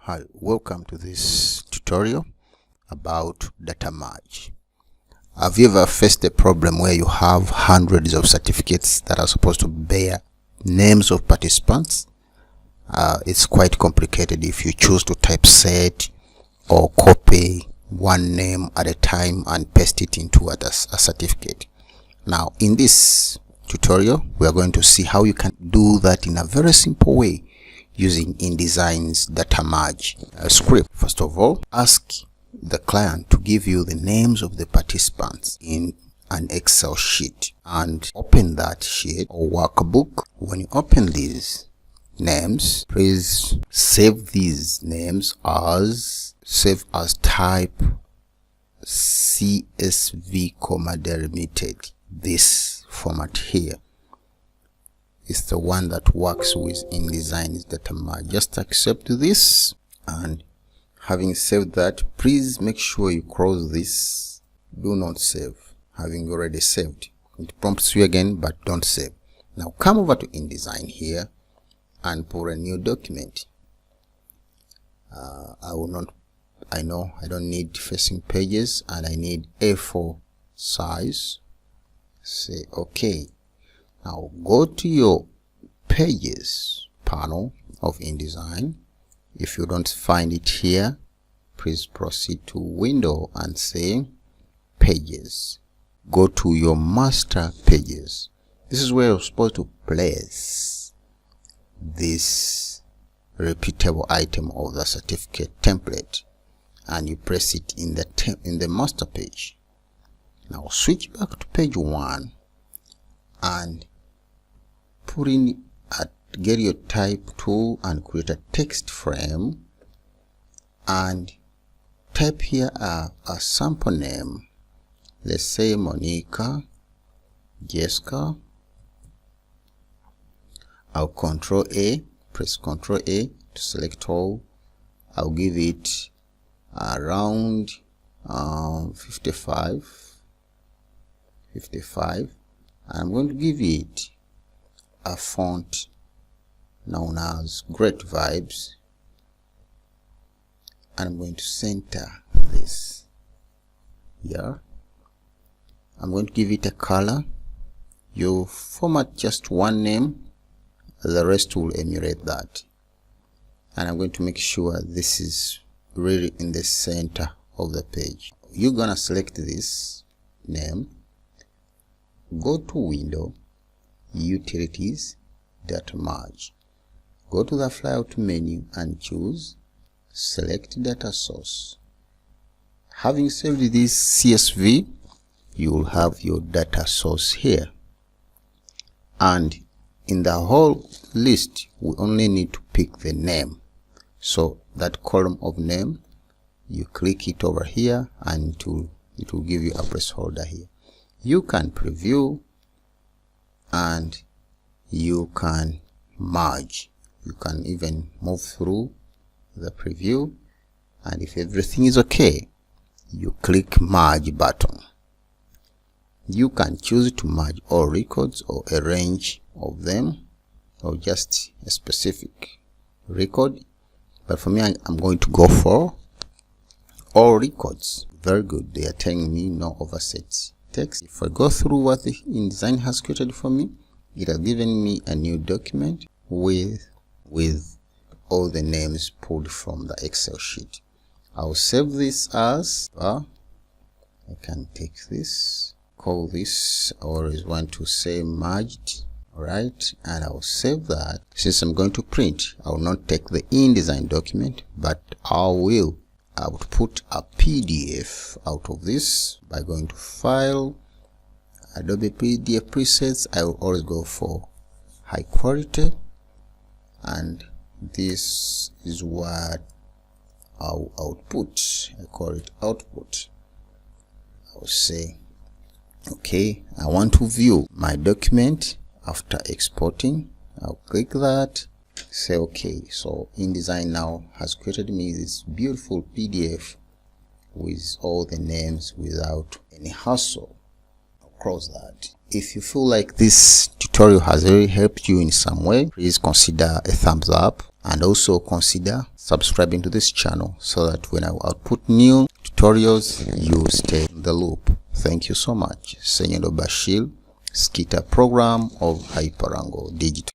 Hi, welcome to this tutorial about data merge. Have you ever faced a problem where you have hundreds of certificates that are supposed to bear names of participants? It's quite complicated if you choose to typeset or copy one name at a time and paste it into a certificate. Now, in this tutorial, we are going to see how you can do that in a very simple way using InDesign's data merge script. First of all, ask the client to give you the names of the participants in an Excel sheet and open that sheet or workbook. When you open these names, please save these names as type CSV, delimited. This format here is the one that works with InDesign's data merge. Just accept this, and having saved that, please make sure you close this. Do not save. Having already saved, it prompts you again, but don't save. Now come over to InDesign here and put a new document. I know I don't need facing pages, and I need A4 size. Say OK. Now go to your pages panel of InDesign. If you don't find it here, please proceed to Window and say Pages. Go to your master pages. This is where you're supposed to place this repeatable item of the certificate template, and you press it in the master page. Now switch back to page 1 and get your type tool and create a text frame and type here a sample name. Let's say Monica, Jessica. I'll press Control A to select all. I'll give it around 55. I'm going to give it a font known as Great Vibes, and I'm going to center this here. I'm going to give it a color. You format just one name, the rest will emulate that, and I'm going to make sure this is really in the center of the page. You're gonna select this name, go to Window, Utilities, Data Merge. Go to the Flyout menu and choose Select Data Source. Having saved this CSV, you will have your data source here. And in the whole list, we only need to pick the name. So that column of name, you click it over here and it will give you a placeholder here. You can preview and you can merge. You can even move through the preview, and if everything is okay, you click merge button. You can choose to merge all records or a range of them, or just a specific record, but for me I'm going to go for all records. Very good. They are telling me no offsets text. If I go through what the InDesign has created for me, it has given me a new document with all the names pulled from the Excel sheet. I'll save this as I can take this, call this, I always want to say merged, alright, and I'll save that. Since I'm going to print, I will not take the InDesign document, but I will output a PDF out of this by going to File, Adobe PDF Presets. I will always go for high quality, and this is what I'll output. I call it output. I'll say okay, I want to view my document after exporting. I'll click that, say okay. So InDesign now has created me this beautiful PDF with all the names without any hassle. I'll close that. If you feel like this tutorial has really helped you in some way, please consider a thumbs up and also consider subscribing to this channel so that when I output new tutorials, you stay in the loop. Thank you so much. Senyendo Bashir, Skita program of Hyperangle Digital.